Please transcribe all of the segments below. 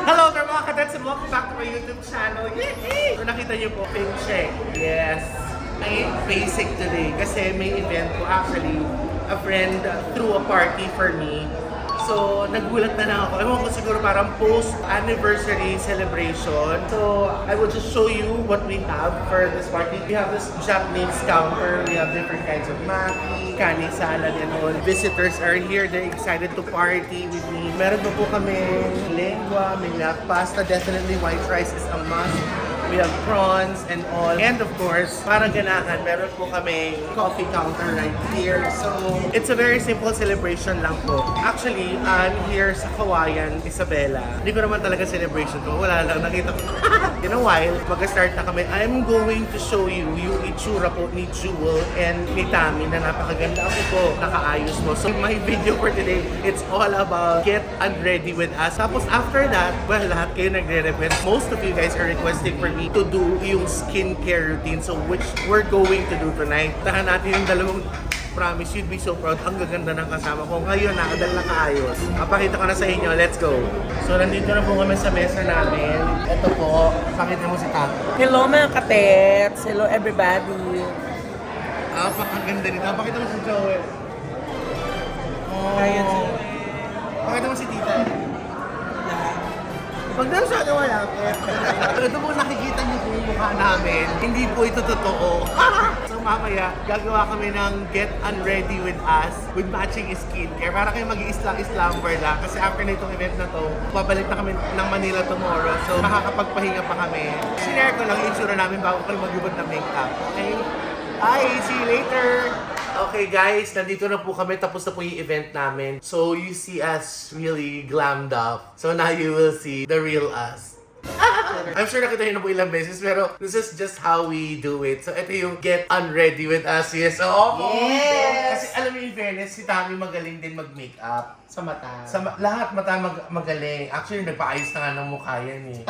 Hello there mga kadets and welcome back to my YouTube channel. Yay! So nakita niyo po, pink check. Yes. I ain't basic today kasi may event ko actually. A friend threw a party for me. So, nagulat na lang ako. Ewan ko siguro parang post-anniversary celebration. So, I will just show you what we have for this party. We have this Japanese counter. We have different kinds of maki, kani salad and all. Visitors are here. They're excited to party with me. Meron pa po kami lengua, may pasta. Definitely white rice is a must. We have prawns and all. And of course, para ganahan, meron po kami coffee counter right here. So, it's a very simple celebration lang po. Actually, I'm here sa Kawayan, Isabela. Hindi ko naman talaga celebration to. Wala lang, nakita ko. In a while, mag-start na kami. I'm going to show you yung itsura po ni Jewel and ni Tammy na napakaganda ako po. Nakaayos mo. So, my video for today, it's all about get unready with us. Tapos after that, well, lahat kayo nagre-request. Most of you guys are requesting for me to do yung skincare routine. So, which we're going to do tonight. Tahan natin yung dalawang promise, you'd be so proud. Ang gaganda ng kasama ko. Ngayon, nakadal na kaayos. Pakita ko na sa inyo. Let's go. So, nandito na po kami sa mesa namin. Ito po. Pakita mo si Tam. Hello mga kapets! Hello everybody! Pakaganda nito. Pakita mo si Joel. Oh. Ayun. Pakita mo si Tita. Pag daw siya wala, ito po nakikita niyo po yung mukha namin. Hindi po ito totoo. So mamaya, gagawa kami ng get unready with us with matching skincare. Para kayo mag-i-slumber lang. Kasi after na itong event na to, babalik na kami ng Manila tomorrow. So makakapagpahinga pa kami. Sinare ko lang yung itsura namin bago kayo magubot ng makeup. Okay? Bye! See you later! Okay guys, nandito na po kami. Tapos na po yung event namin. So you see us really glammed up. So now you will see the real us. I'm sure nakita nyo na po ilang beses, pero this is just how we do it. So ito yung get unready with us. Yes! Yes! Kasi alam mo in fairness, si Tammy magaling din mag-makeup. Sa mata. Lahat mata magaling. Actually, nagpaayos na nga ng mukha yan eh.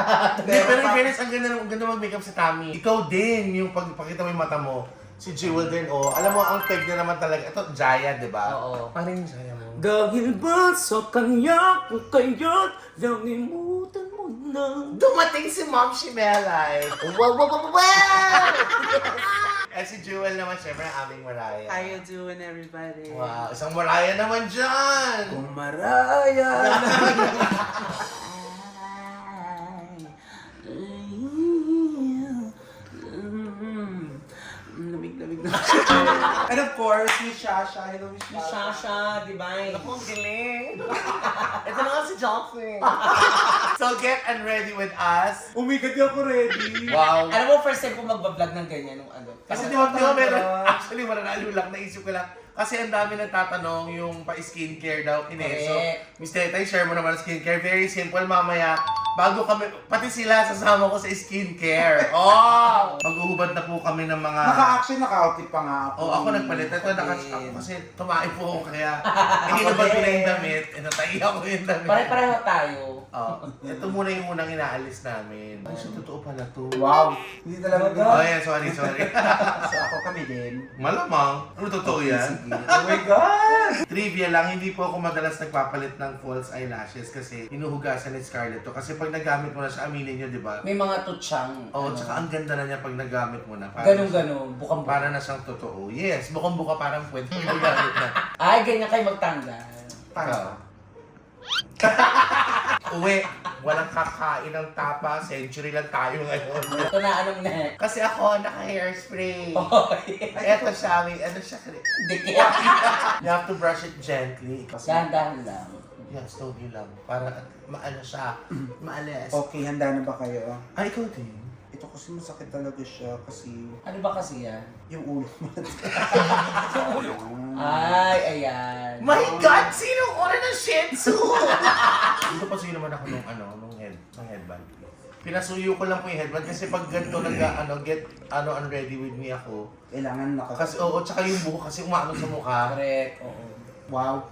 Pero in fairness, ang ganda mag-makeup si Tammy. Ikaw din, yung pagpakita mo yung mata mo. Si Jewel din, oh. Alam mo, ang peg na naman talaga. Ito, Jaya, di ba? Oo. Paano yung Jaya mo? Dahil ba sa kanya ko kaya't nalimutan mo na. Dumating si Mom Shimelay. Wow, wow, wow, wow! Eh, si Jewel naman, syempre, ang aming Mariah. How you doing everybody? Wow, isang Mariah naman dyan! Kung maraya Lamig na. And of course, Miss Shasha. Hello, Miss Miss Shasha, Divine. Ako, ang galing! Ito na nga si Johnson. So, get unready with us. Oh my God, di ako ready. Wow! Alam mo, first time ko mag-vlog ng ganyan nung ano. Kasi di ba meron, actually mananalo lang, naisip ko lang. Kasi ang dami nagtatanong yung pa-skincare daw, Ines. So, Miss Tetay, share mo naman ang skincare. Very simple, mamaya. Bago kami, pati sila sasama ko sa skincare. Oh! Maghuhubad na po kami ng mga... Naka-outfit pa nga ako. Oh, ako nagpalit. Ito, ako kasi tumae po ako kaya hinubad ko na yung damit. Natay ako yung damit. Pare-pareho tayo. Oh, ito muna yung unang inaalis namin. Ay, so totoo pala to. Wow. Hindi talaga. Oh, yeah, sorry. So ako kami din. Malamang. Ano totoo yan? Oh my God! Trivia lang, hindi po ako madalas nagpapalit ng false eyelashes kasi hinuhugasan ni Scarlett to. Kasi pag nagamit mo na siya, aminin nyo, di ba? May mga tutsang. Oo, tsaka ang ganda na niya pag nagamit mo na. Ganun-ganun. Bukang-buka. Para na siyang totoo. Yes, bukang-buka parang pwede mo nagamit na. Ay, ganyan kayo magtanggal. Paano? Uwi, walang kakain ng tapa, century lang tayo ngayon. Ito na, anong next? Kasi ako, naka-hairspray. Hoy. Eto siya, may ano siya. Dikit. You have to brush it gently. Kasi, Dahan-dahan lang. yeah, slowly lang. Para maano siya, maalis. Okay, handa na ba kayo? Ay, ikaw din. Ito kasi masakit talaga siya kasi Ano ba kasi yan? yung ulo mo. Ay, ayan. My God! Sinong ora ng Shih Tzu? Dito pa sino naman ako nung headband. Pinasuyo ko lang po yung headband kasi pag ganito get unready with me ako. Kailangan Kasi oo, tsaka yung buhok kasi umaano sa mukha. Correct, oo. Wow.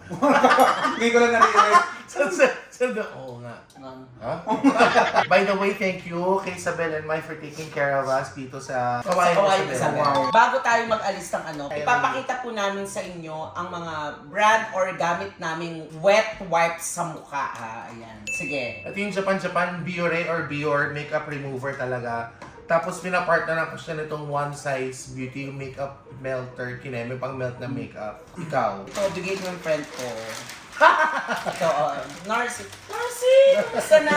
Hindi ko lang narinig. Oo nga. Huh? By the way, thank you kay Isabel and Mai for taking care of us dito sa Kawayan Isabel. Isabel. Bago tayo mag-alis ng ipapakita po namin sa inyo ang mga brand or gamit naming wet wipes sa mukha. Ayan. Sige. At yung Japan Biore or Bior makeup remover talaga. Tapos pinapartner ko siya nitong One Size Beauty makeup melter. Kineme pang melt na makeup. Ikaw. Ito, bigay ko ng friend ko. Ito, Narcy. Narcy! Basta na!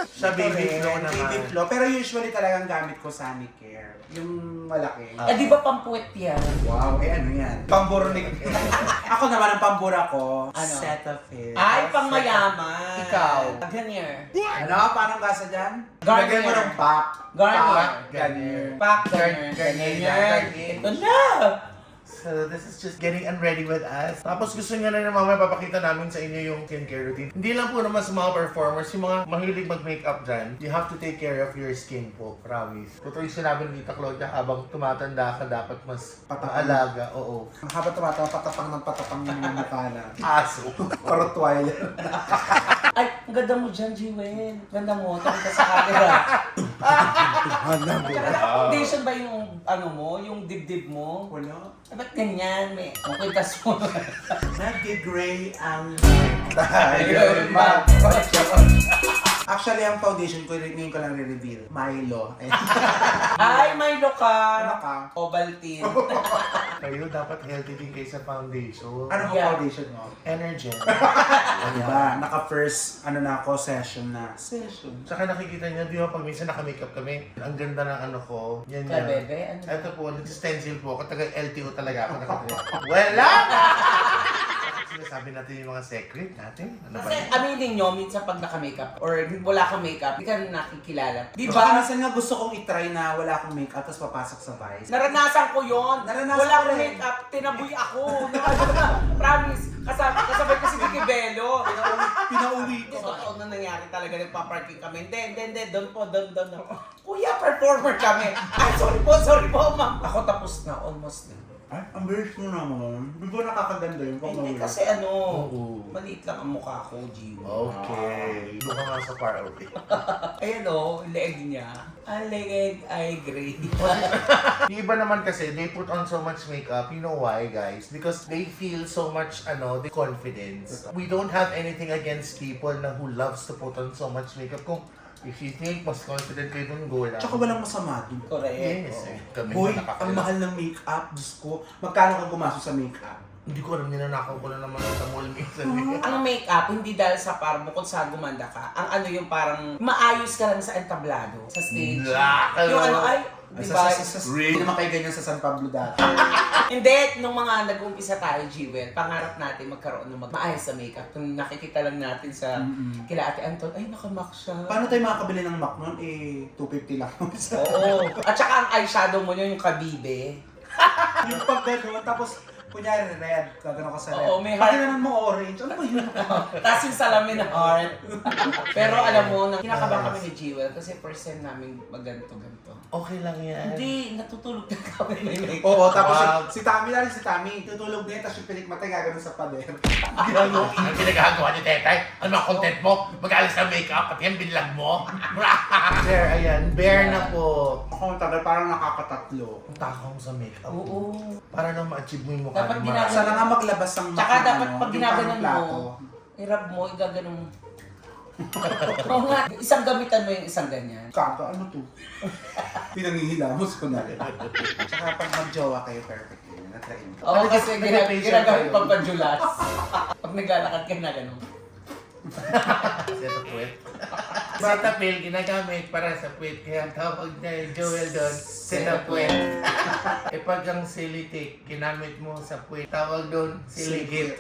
Siya baby glow naman. Baby glow. Pero usually talagang gamit ko Sanicare. Yung malaki. Di ba pampuwet yan? Wow, ano yan? Pamburo ni... Ako naman ang pambura ko. Ano? Cetaphil. Ay, pang mayaman. Ikaw. Garnier. Ano? Paano gasa dyan? Garnier. Lagyan mo ng pack. Garnier. Garnier. Pak, Garnier. Garnier. Ito na! So this is just getting unready with us. Tapos gusto nga na mamaya papakita namin sa inyo yung skincare routine. Hindi lang po naman sa mga performers, yung mga mahilig mag-makeup dyan, you have to take care of your skin po, promise. Totoo yung sinabi ni Tita Claudia, habang tumatanda ka, dapat mas maalaga. Oo. Habang patapang ng patapang ng mga mukha na. Aso. Parang twilight. Ay, ang ganda mo dyan, Jewel. Ganda mo. Tapos ka sa camera. Tsaka naka-foundation ba yung ano mo, yung dibdib mo? Wala. Ba't ganyan? May kwintas mo. Nag-gray ang tayo Actually, ang foundation ko, ngayon ko lang re-reveal. Milo. Ay, Milo ka. Ano ka? Ovaltine. Kayo dapat healthy din kayo sa foundation. Ano Yeah. ang foundation mo? Energy. Diba? Naka-first, session na. Session. Tsaka nakikita niyo, di ba pag minsan naka-makeup kami, ang ganda ng ano ko. Yan Kaya, yan. bebe, ano? Ito po, nag-stencil po. Kataga LTO talaga ako nakataya. Wala! Sinasabi natin yung mga secret natin. Ano ba Kasi yun? aminin nyo, minsan pag naka-makeup or wala kang makeup, di ka nakikilala. Di Diba? ba? Minsan nga gusto kong itry na wala akong makeup tapos papasok sa Vice. Naranasan ko yon. Naranasan Wala ko akong rin. makeup, tinaboy ako. Promise. Kasabay ko si Vicky Bello. Pinauwi Hindi, ko. totoo na nangyari talaga. Nagpa-parking kami. Hindi. Doon po. Kuya, performer kami. Ay, sorry po, ma'am. Ako tapos na. Almost na. Ay, ang bilis mo naman. Di ba nakakaganda yun? Hindi kasi ano, Oo. maliit lang ang mukha ko, Gio. Okay. Doon ka nga sa far away. Ayan o, leeg niya. Ang leeg ay gray. Yung iba naman kasi, they put on so much makeup. You know why, guys? Because they feel so much, the confidence. We don't have anything against people na who loves to put on so much makeup. Kung if you think mas confident kayo dun, go lang. Tsaka walang masama dun. Correct. Yes. Oo. Kami Hoy, na ang nakakilala. mahal ng makeup. Diyos ko. Magkano ka gumasto sa makeup? Hindi ko alam, ninanakaw ko na naman sa mall minsan. Ang makeup, hindi dahil sa parang bukod sa gumanda ka, ang ano yung parang maayos ka lang sa entablado, sa stage. Nakakaloka. Yung ano ay, di ba? Hindi naman kayo ganyan sa San Pablo dati. Hindi, nung mga nag-umpisa tayo, Jewel, pangarap natin magkaroon ng maayos sa makeup. Kung nakikita lang natin sa kila Ate Anton, ay nakamak siya. Paano tayo makakabili ng Mac nun? 250 lang. Oo. At saka ang eyeshadow mo yun, yung kabibe. Yung pag gano'n, tapos kunyari red, gano'n ka sa red. Oo, may Pag heart. gano'n mo orange, ano ba yun? Tapos yung salamin na heart. Pero alam mo, kinakabahan kami ni Jewel kasi first time namin magganto-ganto. Okay lang yan. Hindi, natutulog na kami may makeup. Oo, tapos Wow. si Tammy lang, tutulog niya, tapos yung pilik matay gagawin sa pader. Ang pinagagawa ni Tetay, ano ang content mo? Mag-alis ng makeup, pati yung binlag mo. Bear, ayan. Bear na po. Ako ang tagal, parang nakakatatlo. Ang takaw mo sa makeup. Oo. Para na ma-achieve mo yung mukha Dapat ni ginagawa- Sana nga maglabas ng Mac Tsaka ng dapat ano, pag yung ginaganon parang plato. mo, i-rub mo, igaganon mo. Oo nga, isang gamitan mo yung isang ganyan. Kaka, ano to? Pinangihilamos ko na rin. Tsaka pag mag-jowa kayo, perfect yun. Na-try mo. Oo, Ano, kasi nag-facial ginagamit kayo? pang panjulas. Pag naglalakad ka na gano'n. Seto puwet. Cetaphil, ginagamit para sa puwet. Kaya ang tawag na Joel doon, Cetapuwet. E pag ang silitik, ginamit mo sa puwet, tawag doon, siligit.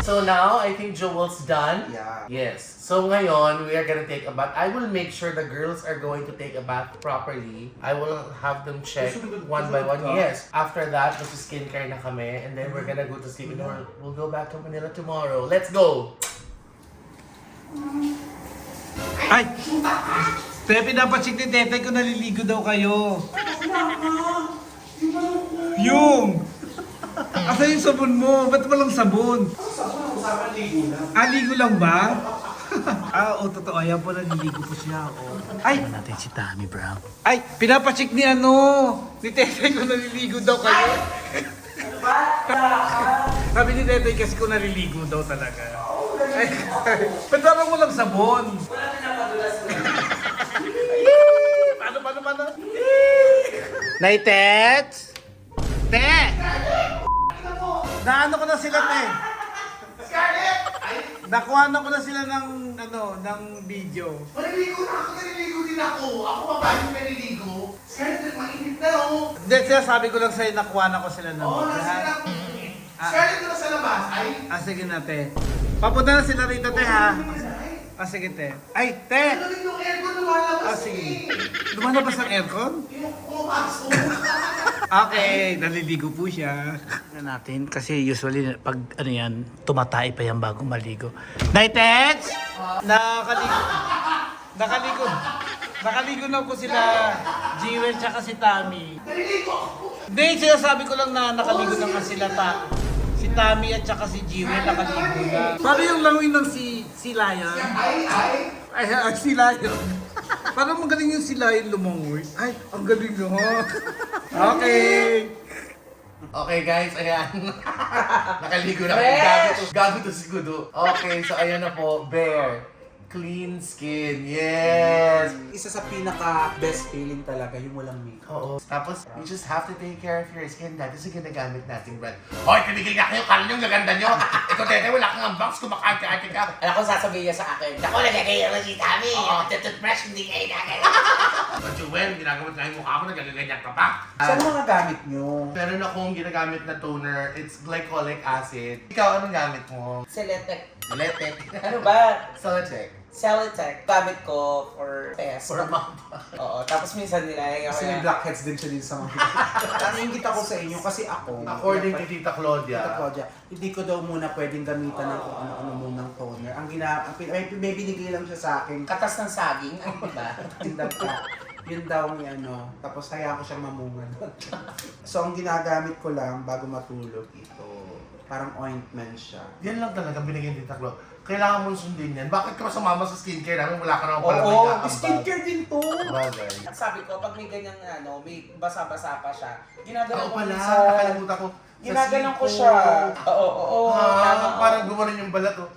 So now, I think Joel's done. Yeah. Yes. So ngayon, we are gonna take a bath. I will make sure the girls are going to take a bath properly. I will have them check one by one. Yes. After that, skincare na kami. And then we're gonna go to sleep. And we'll go back to Manila tomorrow. Let's go! Ay! Pepe, dapat si Tete ko naliligo daw kayo. Yung! Asa yung sabon mo? Ba't walang sabon? Usapan ligo na. Ligo lang ba? Totoo. Ayan po, naliligo po siya. Ay! Natin si Tommy Brown. Ay! Pinapacheck ni ni Tetay kung naliligo daw kayo. Sabi ni Tetay kasi kung naliligo daw talaga. Ay, ba't parang walang sabon? Wala na napadulas na. Paano? Naitets? Te! Naano ko na sila, Te? Nakuha na ko na sila ng video. Maliligo na ako, naliligo din ako. Ako pa ba yung naliligo? Scarlett, mainit na oh. Hindi, sabi ko lang sa'yo, nakuha na ko sila ng Oo, video. nasa ha? na. Scarlett na sa labas. Ay, Sige na, Te. Papunta na sila rito, Te, ha? Sige, Te. Ay, Te! ano rin yung aircon lumalabas Sige. eh. Lumalabas ang aircon? Yung pumapasok. Okay, naliligo po siya. natin kasi usually pag ano yan, tumatay pa yan bago maligo. Nighteds! Nakaligo na po sila Jewel tsaka si Tammy. Naliligo ako. Hindi, sinasabi ko lang na nakaligo na nga sila si Tammy at tsaka si Jewel nakaligo na. Paano yung langoy ng si Lion? Ay, si Lion. Parang magaling yung si Lion lumangoy. Ay, ang galing no. Okay. Okay guys, ayan. Nakaligo na. Fresh! Gago to si Gudo. Okay, so ayan na po. Bear. Clean skin. Yes! Isa sa pinaka-best feeling talaga, yung walang makeup. Oo. Tapos, you just have to take care of your skin. Dahil kasi ginagamit nating brand. Hoy, tumigil nga kayo. Kala nyo, gaganda nyo. Ikaw, Tete, wala kang ambaks. Kumakaarte-arte ka. Alam ko sasabihin niya sa akin, ako nagagaya mo si Tommy, toothbrush hindi kayo nagagaya. But Joel, ginagamit nga yung mukha ko. Nagaganyan ka pa. Saan mga gamit nyo? Meron akong ginagamit na toner. It's glycolic acid. Ikaw, anong gamit mo? Celetec. Letek. Ano ba? Solitec. Celetec. Gamit ko for test. For a month. Oo, tapos minsan nilalagay ako Kasi may yan. blackheads din siya din sa mga Nangingit ako sa inyo kasi ako, According to Tita Claudia. Tita Claudia, hindi ko daw muna pwedeng gamitan ng kung ano-ano munang toner. May binigay lang siya sa akin. Katas ng saging, ano ba? Tindag ka. Yun daw ang tapos kaya ko siyang mamungan. So ang ginagamit ko lang bago matulog ito. Parang ointment siya. Yan lang talaga binigay ni Tita Claudia. Kailangan mong sundin yan. Bakit ka pa sumama sa skincare namin? Wala ka naman pala Oo, may skincare din to. Bagay. At sabi ko, pag may ganyang may basa-basa pa siya, ginaganon Ako ko pala, sa... nakalimutan ko. Sa Ginaganon ko siko. siya. Oo, tama. Parang gumanon yung balat oh.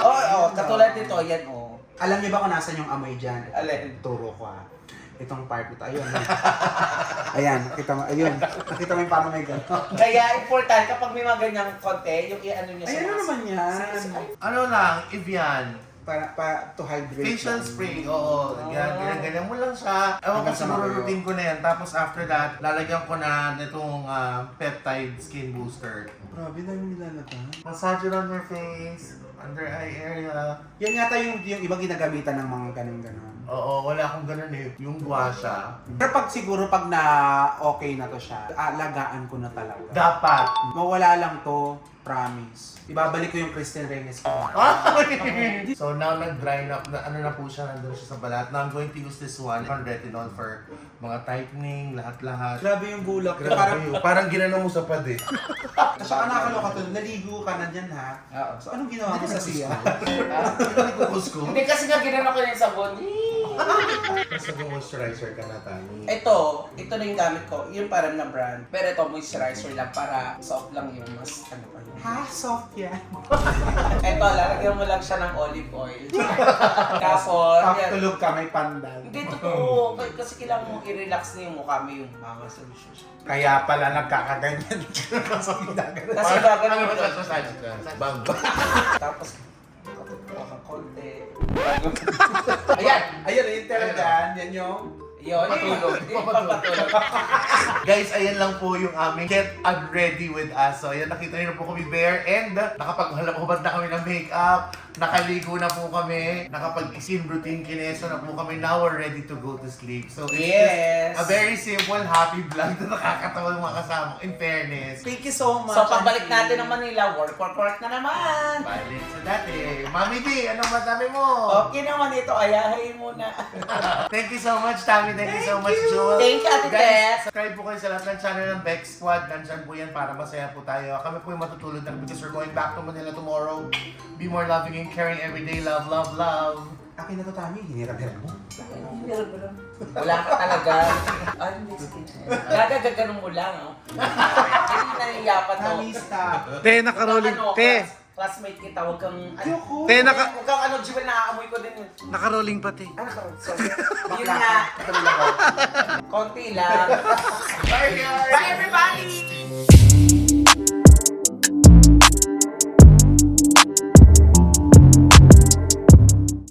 Oo, katulad nito, yan Alam niyo ba kung nasan yung amoy dyan? Alin? Turo ko Itong part nito. Ayun. Ayan, nakita mo. Ayun. Nakita mo yung paano may gano'n. Kaya important kapag may mga ganyang konti, yung i-ano niya Ayun na naman yan. Ano lang, Evian. Para to hydrate. Facial lang. spray, oo. Ganyan mo lang siya. Ewan ko Hanggang sa siguro matuyo. routine ko na yan. Tapos after that, lalagyan ko na nitong peptide skin booster. Grabe na yung nilalagay. Massage it on your face, under eye area. Yan yata yung iba ginagamitan ng mga ganun-ganun. Oo, wala akong ganun eh. Yung gua siya. Pero pag na okay na to siya, alagaan ko na talaga. Dapat. Mawala lang to, promise. Ibabalik ko yung Kristen Reyes ko. So now nag-dry na, na po siya, nandun siya sa balat. Now I'm going to use this one on retinol for mga tightening, lahat-lahat. Grabe yung bulak. Parang ginano mo sa pad eh. Saka nakakaloka to, naligo ka na dyan ha. Oo. So anong ginawa mo sa siya? Nagkukusko. Hindi kasi nga ginano ko yung sabon. Basta moisturizer ka na, Tani. Ito na yung gamit ko, yung parang na brand. Pero ito, moisturizer lang para soft lang yung mas ano pa yun. Ha? Soft yan. Ito, lalagyan mo lang siya ng olive oil. Tapos, yan. Tulog ka, may pandal. Hindi totoo. Kasi kailangan mong i-relax na yung mukha mo yung mga solution. Kaya pala nagkakaganyan. Kasi ginagano. Kasi gagawin mo massage ka. Bang. Tapos, katutuwa ka konti. Ayan! Ayan, yung talagaan. Yan yung... Yun, patulog. Papatulog. Guys, ayan lang po yung aming Get Ready With Us. So, ayan, nakita niyo na po kami Bear and nakapaghalabubad na kami ng makeup. Nakaligo na po kami. Nakapag-isim routine kineso na po kami. Now we're ready to go to sleep. So it's Yes. just a very simple, happy vlog na nakakatawa yung mga kasama. In fairness. Thank you so much. So pagbalik Auntie. natin ng Manila, work na naman. Balik sa dati. Mami D, anong masabi mo? Okay naman ito, ayahay muna. Thank you so much, Tammy. Thank you so much, Jewel. Thank you, Ate Guys, Tess. subscribe po kayo sa lahat ng channel ng Beck Squad. Nandyan po yan para masaya po tayo. Kami po yung matutulog na because we're going back to Manila tomorrow. Be more loving and caring every day. Love, love, love. Akin na to, Tami. Hinirap-hirap mo. Wala ka talaga. Ay, hindi. Gagaganon mo lang. Oh. Hindi nahiya pa to. Tami, stop. Te, nakarolling. Ano, Te, classmate kita, huwag kang... Ayoko. te, Huwag kang ano, Jewel, nakaamoy ko din. nakarolling pa, te. Ah, sorry. Yun nga. Konti lang. Bye, guys! Bye, everybody!